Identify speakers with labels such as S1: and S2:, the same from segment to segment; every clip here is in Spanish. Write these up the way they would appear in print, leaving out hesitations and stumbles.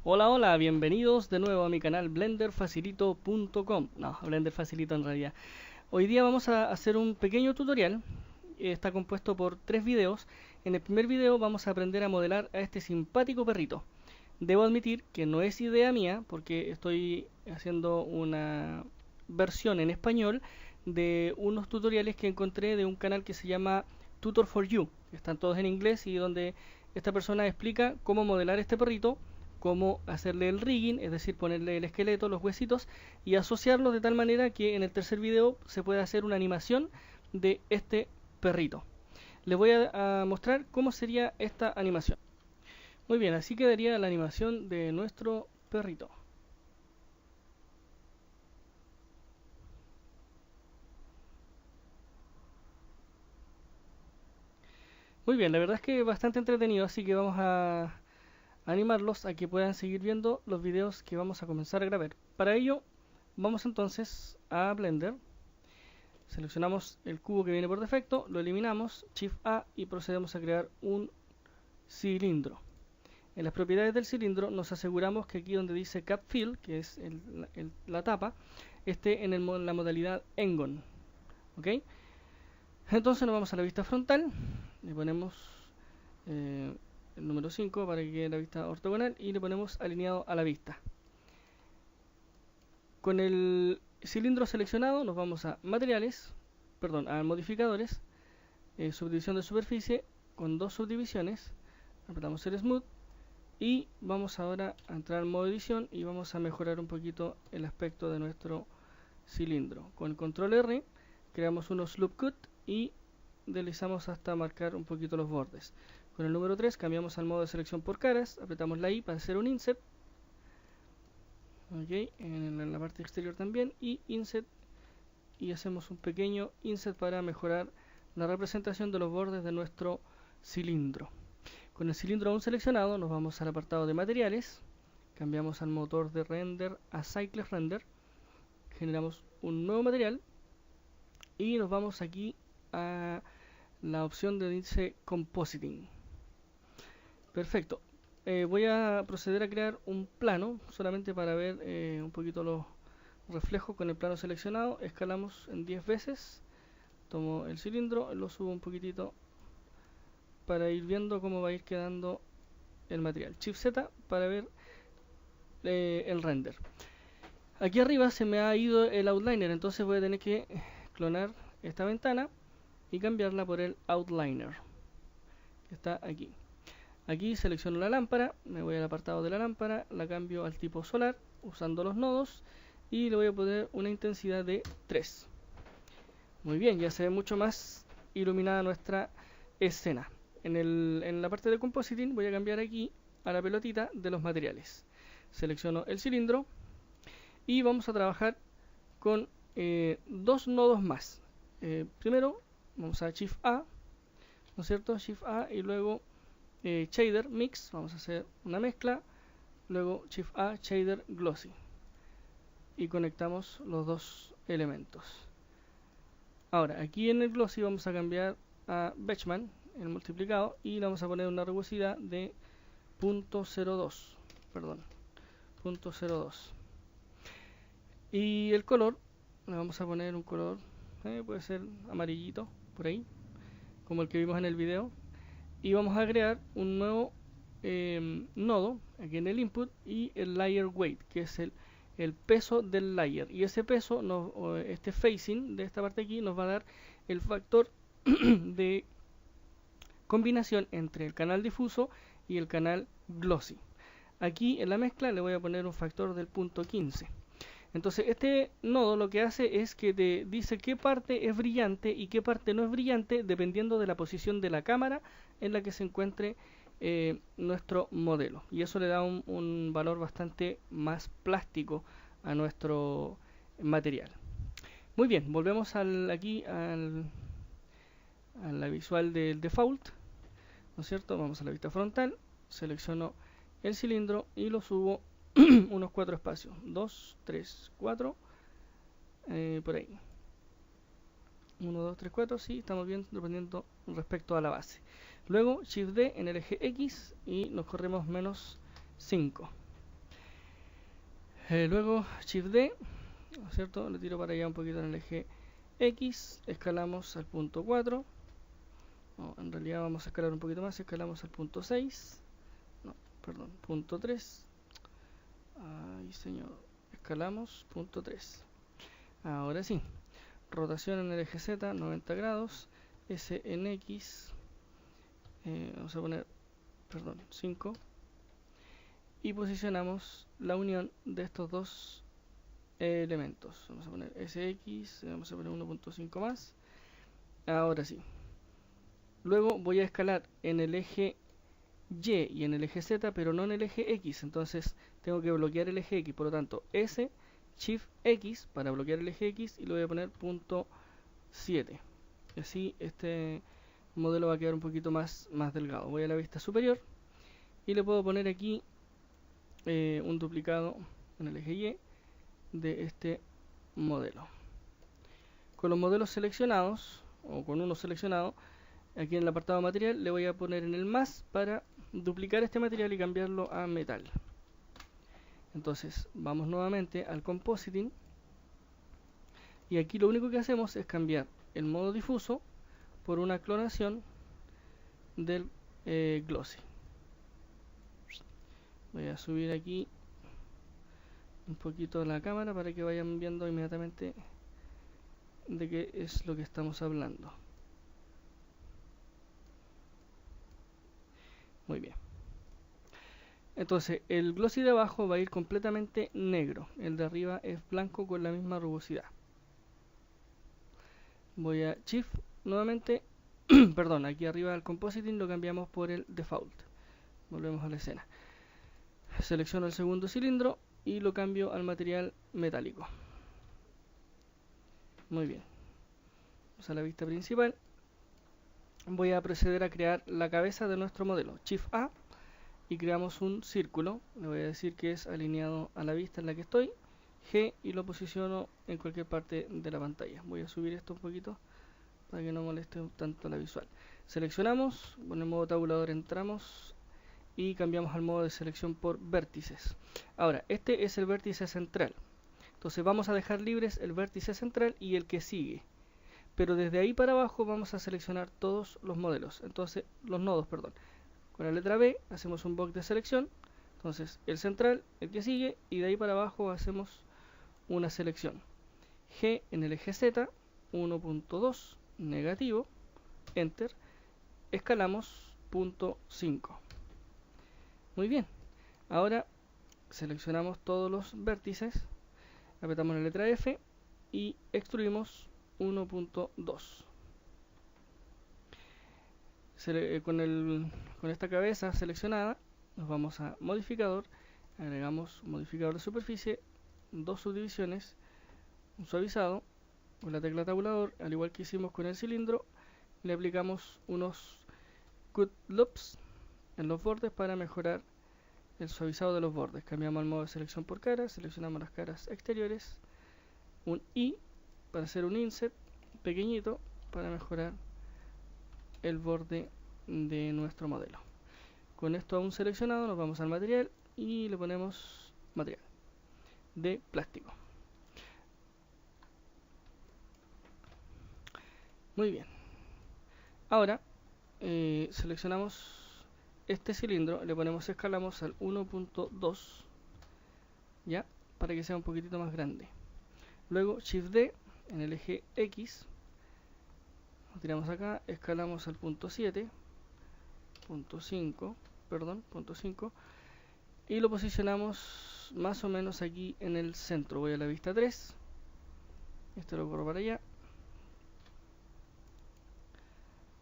S1: Hola, hola, bienvenidos de nuevo a mi canal blenderfacilito.com. No, Blender Facilito en realidad. Hoy día vamos a hacer un pequeño tutorial. Está compuesto por 3 videos. En el primer video vamos a aprender a modelar a este simpático perrito. Debo admitir que no es idea mía porque estoy haciendo una versión en español de unos tutoriales que encontré de un canal que se llama Tutor for You. Están todos en inglés y donde esta persona explica cómo modelar este perrito, cómo hacerle el rigging, es decir, ponerle el esqueleto, los huesitos y asociarlos de tal manera que en el tercer video se pueda hacer una animación de este perrito. Les voy a mostrar cómo sería esta animación. Muy bien, así quedaría la animación de nuestro perrito. Muy bien, la verdad es que es bastante entretenido, así que vamos a animarlos a que puedan seguir viendo los videos que vamos a comenzar a grabar. Para ello, vamos entonces a Blender, seleccionamos el cubo que viene por defecto, lo eliminamos, Shift A y procedemos a crear un cilindro. En las propiedades del cilindro nos aseguramos que aquí donde dice Cap Fill, que es la tapa, esté en la modalidad Engon. ¿Ok? Entonces nos vamos a la vista frontal, le ponemos el número 5 para que quede la vista ortogonal y le ponemos alineado a la vista. Con el cilindro seleccionado nos vamos a materiales, perdón, a modificadores, subdivisión de superficie con 2 subdivisiones, apretamos el smooth y vamos ahora a entrar al modo edición y vamos a mejorar un poquito el aspecto de nuestro cilindro. Con el control R creamos unos loop cut y deslizamos hasta marcar un poquito los bordes. Con el número 3 cambiamos al modo de selección por caras, apretamos la I para hacer un inset, ok, en la parte exterior también, y inset, y hacemos un pequeño inset para mejorar la representación de los bordes de nuestro cilindro. Con el cilindro aún seleccionado nos vamos al apartado de materiales, cambiamos al motor de render a Cycles Render, generamos un nuevo material y nos vamos aquí a la opción de dice Compositing. Perfecto. Voy a proceder a crear un plano solamente para ver un poquito los reflejos con el plano seleccionado. Escalamos en 10 veces, tomo el cilindro, lo subo un poquitito para ir viendo cómo va a ir quedando el material. Shift Z para ver el render. Aquí arriba se me ha ido el outliner, entonces voy a tener que clonar esta ventana y cambiarla por el outliner que está aquí. Aquí selecciono la lámpara, me voy al apartado de la lámpara, la cambio al tipo solar usando los nodos y le voy a poner una intensidad de 3. Muy bien, ya se ve mucho más iluminada nuestra escena. En la parte de compositing voy a cambiar aquí a la pelotita de los materiales. Selecciono el cilindro y vamos a trabajar con 2 nodos más. Primero vamos a Shift A, ¿no es cierto? Shift A y luego Shader Mix, vamos a hacer una mezcla, luego Shift A, Shader Glossy y conectamos los dos elementos. Ahora aquí en el Glossy vamos a cambiar a Batchman, el multiplicado, y le vamos a poner una rugosidad de 0.02, perdón, 0.02. Y el color, le vamos a poner un color, puede ser amarillito, por ahí, como el que vimos en el video. Y vamos a crear un nuevo nodo aquí en el input y el layer weight, que es el peso del layer. Y ese peso, este facing de esta parte aquí, nos va a dar el factor de combinación entre el canal difuso y el canal glossy. Aquí en la mezcla le voy a poner un factor del 0.15. Entonces este nodo lo que hace es que te dice qué parte es brillante y qué parte no es brillante dependiendo de la posición de la cámara en la que se encuentre nuestro modelo. Y eso le da un valor bastante más plástico a nuestro material. Muy bien, volvemos aquí a la visual del default, ¿no es cierto? Vamos a la vista frontal, selecciono el cilindro y lo subo unos 4 espacios, 2, 3, 4, por ahí. 1, 2, 3, 4, sí, estamos bien dependiendo respecto a la base. Luego Shift D en el eje X y nos corremos menos 5. Luego Shift D, ¿no es cierto? Le tiro para allá un poquito en el eje X, escalamos al punto 4. No, en realidad vamos a escalar un poquito más, escalamos al punto 6. No, perdón, punto 3. Ay, señor. Escalamos punto 3. Ahora sí. Rotación en el eje Z, 90 grados. S en X. Vamos a poner, perdón, 5. Y posicionamos la unión de estos dos elementos. Vamos a poner SX, vamos a poner 1.5 más. Ahora sí. Luego voy a escalar en el eje Y y en el eje Z, pero no en el eje X. Entonces tengo que bloquear el eje X. Por lo tanto, S, Shift X para bloquear el eje X y le voy a poner punto 7. Y así este modelo va a quedar un poquito más delgado. Voy a la vista superior y le puedo poner aquí un duplicado en el eje Y de este modelo. Con los modelos seleccionados, o con uno seleccionado, aquí en el apartado material le voy a poner en el más para duplicar este material y cambiarlo a metal. Entonces vamos nuevamente al compositing y aquí lo único que hacemos es cambiar el modo difuso por una clonación del glossy. Voy a subir aquí un poquito la cámara para que vayan viendo inmediatamente de qué es lo que estamos hablando. Muy bien. Entonces el glossy de abajo va a ir completamente negro, el de arriba es blanco con la misma rugosidad. Voy a Shift nuevamente, perdón, aquí arriba el compositing lo cambiamos por el default. Volvemos a la escena. Selecciono el segundo cilindro y lo cambio al material metálico. Muy bien. Vamos a la vista principal. Voy a proceder a crear la cabeza de nuestro modelo. Shift A y creamos un círculo. Le voy a decir que es alineado a la vista en la que estoy. G y lo posiciono en cualquier parte de la pantalla. Voy a subir esto un poquito para que no moleste tanto la visual. Seleccionamos, con el modo tabulador entramos y cambiamos al modo de selección por vértices. Ahora, este es el vértice central. Entonces vamos a dejar libres el vértice central y el que sigue. Pero desde ahí para abajo vamos a seleccionar todos los modelos. Entonces, los nodos, perdón. Con la letra B hacemos un box de selección. Entonces, el central, el que sigue, y de ahí para abajo hacemos una selección. G en el eje Z, 1.2, negativo, enter. Escalamos, punto 5. Muy bien. Ahora seleccionamos todos los vértices, apretamos la letra F y extruimos 1.2. Con esta cabeza seleccionada nos vamos a modificador, agregamos modificador de superficie, dos subdivisiones, un suavizado, con la tecla tabulador, al igual que hicimos con el cilindro, le aplicamos unos cut loops en los bordes para mejorar el suavizado de los bordes. Cambiamos el modo de selección por cara, seleccionamos las caras exteriores, un I para hacer un inset pequeñito para mejorar el borde de nuestro modelo. Con esto aún seleccionado nos vamos al material y le ponemos material de plástico. Muy bien. Ahora seleccionamos este cilindro, le ponemos escalamos al 1.2 ya, para que sea un poquitito más grande. Luego Shift D en el eje X, lo tiramos acá, escalamos al punto 7, punto 5, perdón, punto 5, y lo posicionamos más o menos aquí en el centro. Voy a la vista 3, esto lo corro para allá.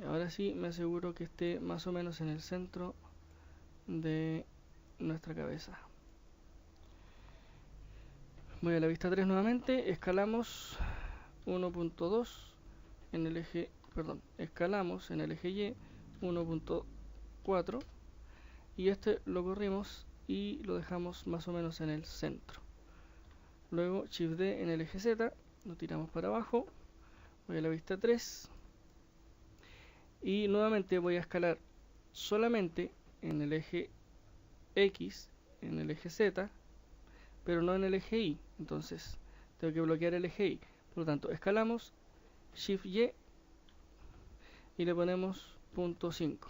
S1: Ahora sí me aseguro que esté más o menos en el centro de nuestra cabeza. Voy a la vista 3 nuevamente, escalamos 1.2 en el eje, perdón, escalamos en el eje Y 1.4 y este lo corrimos y lo dejamos más o menos en el centro. Luego Shift D en el eje Z, lo tiramos para abajo, voy a la vista 3 y nuevamente voy a escalar solamente en el eje X, en el eje Z, pero no en el eje Y. Entonces tengo que bloquear el eje Y. Por lo tanto, escalamos, Shift Y y le ponemos punto 5.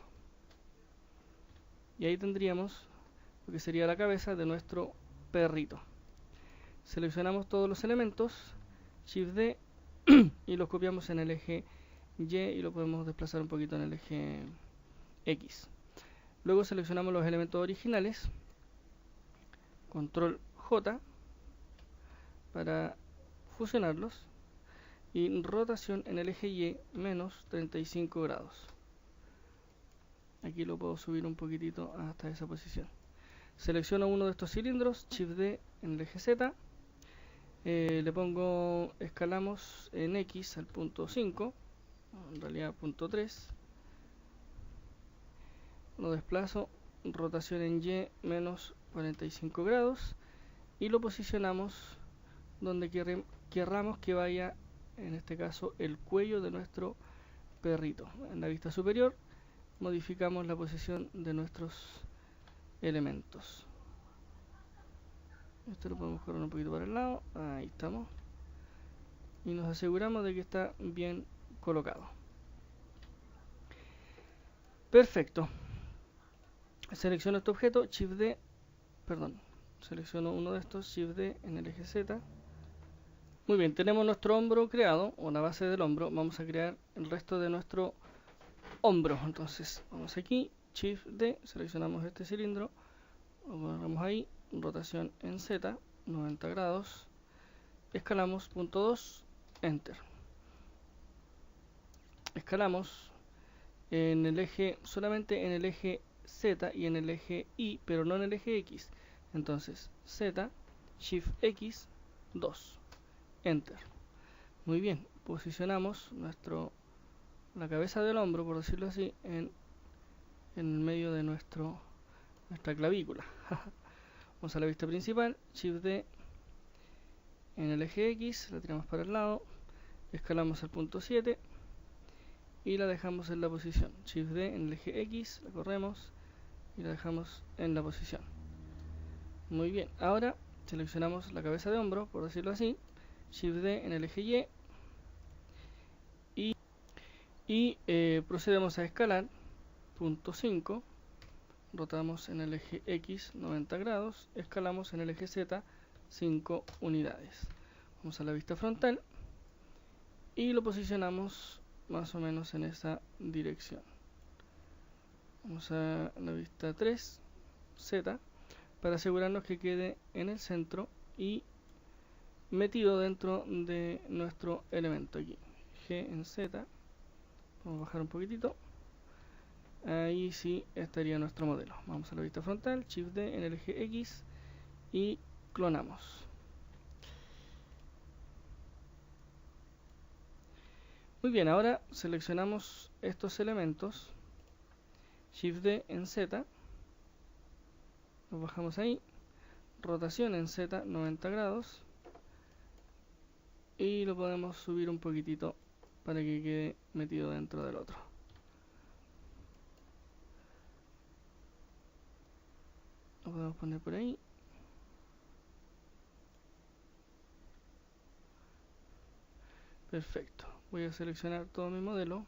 S1: Y ahí tendríamos lo que sería la cabeza de nuestro perrito. Seleccionamos todos los elementos, Shift D, y los copiamos en el eje Y y lo podemos desplazar un poquito en el eje X. Luego seleccionamos los elementos originales, Control J para fusionarlos, y rotación en el eje Y menos 35 grados. Aquí lo puedo subir un poquitito hasta esa posición. Selecciono uno de estos cilindros, Shift D en el eje Z, le pongo, escalamos en X al punto 5, en realidad punto 3, lo desplazo, rotación en Y menos 45 grados, y lo posicionamos donde querramos que vaya, en este caso, el cuello de nuestro perrito. En la vista superior modificamos la posición de nuestros elementos. Esto lo podemos correr un poquito para el lado, ahí estamos, y nos aseguramos de que está bien colocado. Perfecto. Selecciono este objeto, Shift D, selecciono uno de estos, Shift D en el eje Z. Muy bien, tenemos nuestro hombro creado, o la base del hombro. Vamos a crear el resto de nuestro hombro. Entonces, vamos aquí, Shift D, seleccionamos este cilindro, lo ponemos ahí, rotación en Z, 90 grados, escalamos, punto 2, Enter. Escalamos en el eje, solamente en el eje Z y en el eje Y, pero no en el eje X. Entonces, Z, Shift X, 2, Enter. Muy bien, posicionamos la cabeza del hombro, por decirlo así, en el medio de nuestra clavícula. Vamos a la vista principal, Shift D en el eje X, la tiramos para el lado, escalamos al punto 7 y la dejamos en la posición. Shift D en el eje X, la corremos y la dejamos en la posición. Muy bien, ahora seleccionamos la cabeza de hombro, por decirlo así, Shift D en el eje Y procedemos a escalar, punto 5, rotamos en el eje X 90 grados, escalamos en el eje Z 5 unidades. Vamos a la vista frontal y lo posicionamos más o menos en esa dirección. Vamos a la vista 3, Z, para asegurarnos que quede en el centro y metido dentro de nuestro elemento aquí. G en Z, vamos a bajar un poquitito. Ahí sí estaría nuestro modelo. Vamos a la vista frontal, Shift D en el eje X y clonamos. Muy bien, ahora seleccionamos estos elementos, Shift D en Z, lo bajamos ahí, rotación en Z 90 grados y lo podemos subir un poquitito para que quede metido dentro del otro. Lo podemos poner por ahí. Perfecto. Voy a seleccionar todo mi modelo,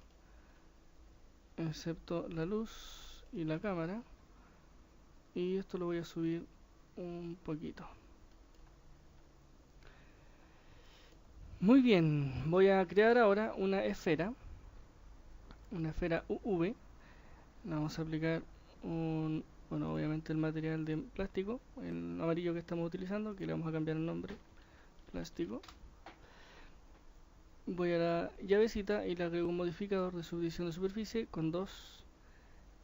S1: excepto la luz y la cámara. Y esto lo voy a subir un poquito. Muy bien, voy a crear ahora una esfera UV. Le vamos a aplicar obviamente el material de plástico, el amarillo que estamos utilizando, que le vamos a cambiar el nombre, plástico. Voy a la llavecita y le agrego un modificador de subdivisión de superficie con 2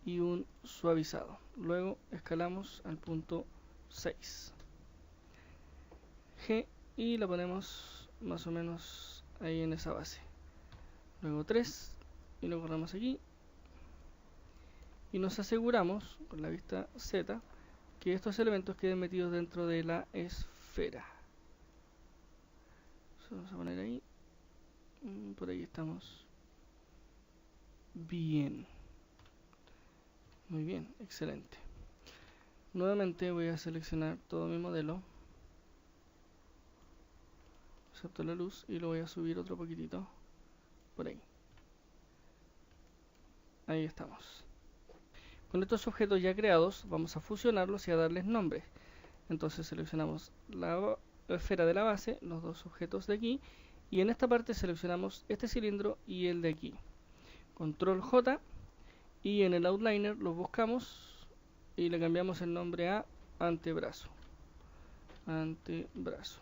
S1: y un suavizado. Luego escalamos al punto 6, G, y la ponemos más o menos ahí en esa base. Luego 3 y lo corremos aquí y nos aseguramos con la vista Z que estos elementos queden metidos dentro de la esfera. Eso vamos a poner ahí. Por ahí estamos. Bien. Muy bien, excelente. Nuevamente voy a seleccionar todo mi modelo, excepto la luz, y lo voy a subir otro poquitito por ahí. Ahí estamos. Con estos objetos ya creados vamos a fusionarlos y a darles nombres. Entonces seleccionamos la esfera de la base, los dos objetos de aquí, y en esta parte seleccionamos este cilindro y el de aquí. Control J, y en el outliner los buscamos y le cambiamos el nombre a antebrazo. Antebrazo.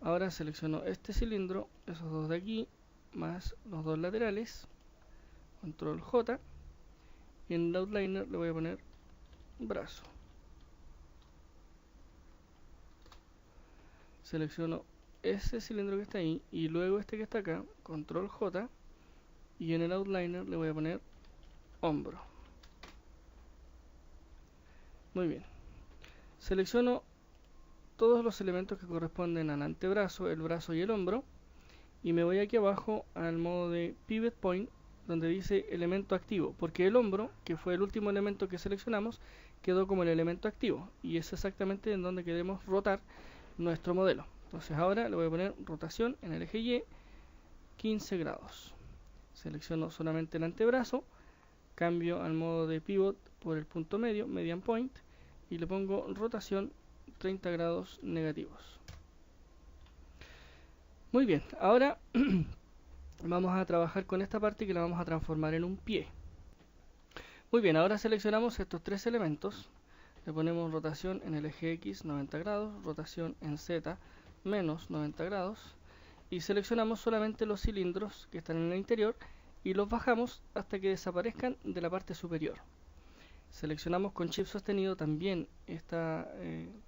S1: Ahora selecciono este cilindro, esos dos de aquí, más los dos laterales. Control J, y en el outliner le voy a poner brazo. Selecciono ese cilindro que está ahí y luego este que está acá, control J, y en el outliner le voy a poner hombro. Muy bien. Selecciono todos los elementos que corresponden al antebrazo, el brazo y el hombro, y me voy aquí abajo al modo de pivot point, donde dice elemento activo, porque el hombro, que fue el último elemento que seleccionamos, quedó como el elemento activo, y es exactamente en donde queremos rotar nuestro modelo. Entonces ahora le voy a poner rotación en el eje Y 15 grados. Selecciono solamente el antebrazo, cambio al modo de pivot por el punto medio, median point, y le pongo rotación 30 grados negativos. Muy bien, ahora vamos a trabajar con esta parte que la vamos a transformar en un pie. Muy bien, ahora seleccionamos estos tres elementos, le ponemos rotación en el eje X 90 grados, rotación en Z menos 90 grados, y seleccionamos solamente los cilindros que están en el interior y los bajamos hasta que desaparezcan de la parte superior. Seleccionamos con Shift sostenido también esta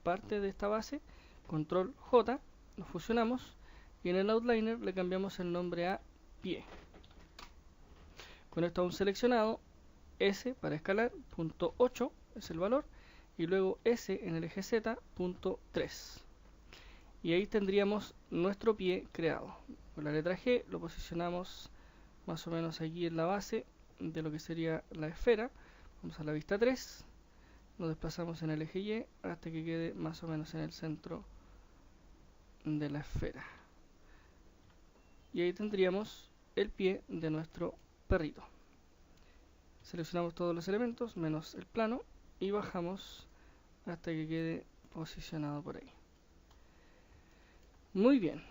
S1: parte de esta base, control J, lo fusionamos y en el outliner le cambiamos el nombre a pie. Con esto aún seleccionado, S para escalar, punto 8 es el valor, y luego S en el eje Z, punto 3. Y ahí tendríamos nuestro pie creado. Con la letra G lo posicionamos más o menos aquí en la base de lo que sería la esfera. Vamos a la vista 3, lo desplazamos en el eje Y hasta que quede más o menos en el centro de la esfera. Y ahí tendríamos el pie de nuestro perrito. Seleccionamos todos los elementos menos el plano y bajamos hasta que quede posicionado por ahí. Muy bien.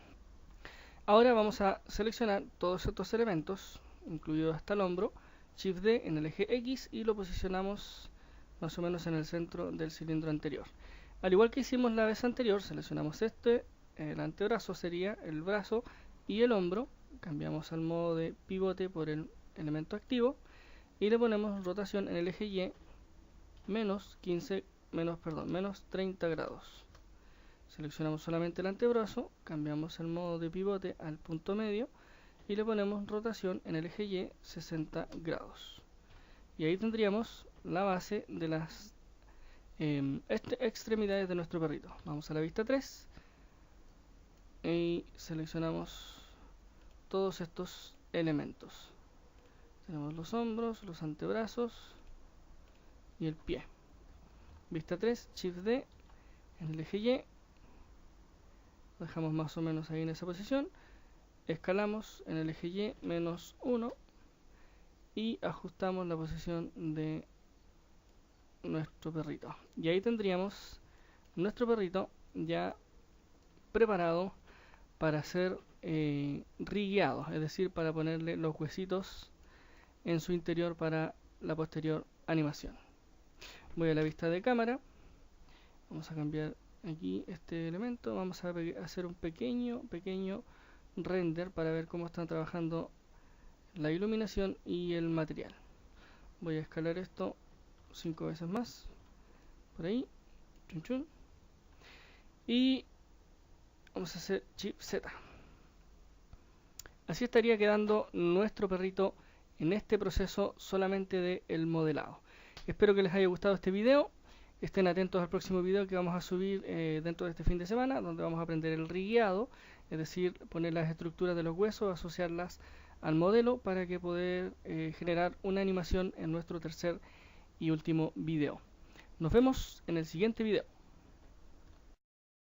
S1: Ahora vamos a seleccionar todos estos elementos, incluido hasta el hombro, Shift D en el eje X y lo posicionamos más o menos en el centro del cilindro anterior. Al igual que hicimos la vez anterior, seleccionamos el antebrazo sería el brazo y el hombro, cambiamos al modo de pivote por el elemento activo y le ponemos rotación en el eje Y menos 30 grados. Seleccionamos solamente el antebrazo, cambiamos el modo de pivote al punto medio y le ponemos rotación en el eje Y 60 grados. Y ahí tendríamos la base de las extremidades de nuestro perrito. Vamos a la vista 3 y seleccionamos todos estos elementos. Tenemos los hombros, los antebrazos y el pie. Vista 3, Shift D en el eje Y. Lo dejamos más o menos ahí en esa posición. Escalamos en el eje Y menos 1 y ajustamos la posición de nuestro perrito. Y ahí tendríamos nuestro perrito ya preparado para ser rigueado, es decir, para ponerle los huesitos en su interior para la posterior animación. Voy a la vista de cámara, vamos a cambiar aquí este elemento, vamos a hacer un pequeño render para ver cómo están trabajando la iluminación y el material. Voy a escalar esto 5 veces más, por ahí, chun chun, y vamos a hacer Shift Z. Así estaría quedando nuestro perrito en este proceso solamente de el modelado. Espero que les haya gustado este video. Estén atentos al próximo video que vamos a subir dentro de este fin de semana, donde vamos a aprender el rigueado, es decir, poner las estructuras de los huesos, asociarlas al modelo para que poder generar una animación en nuestro tercer y último video. Nos vemos en el siguiente video.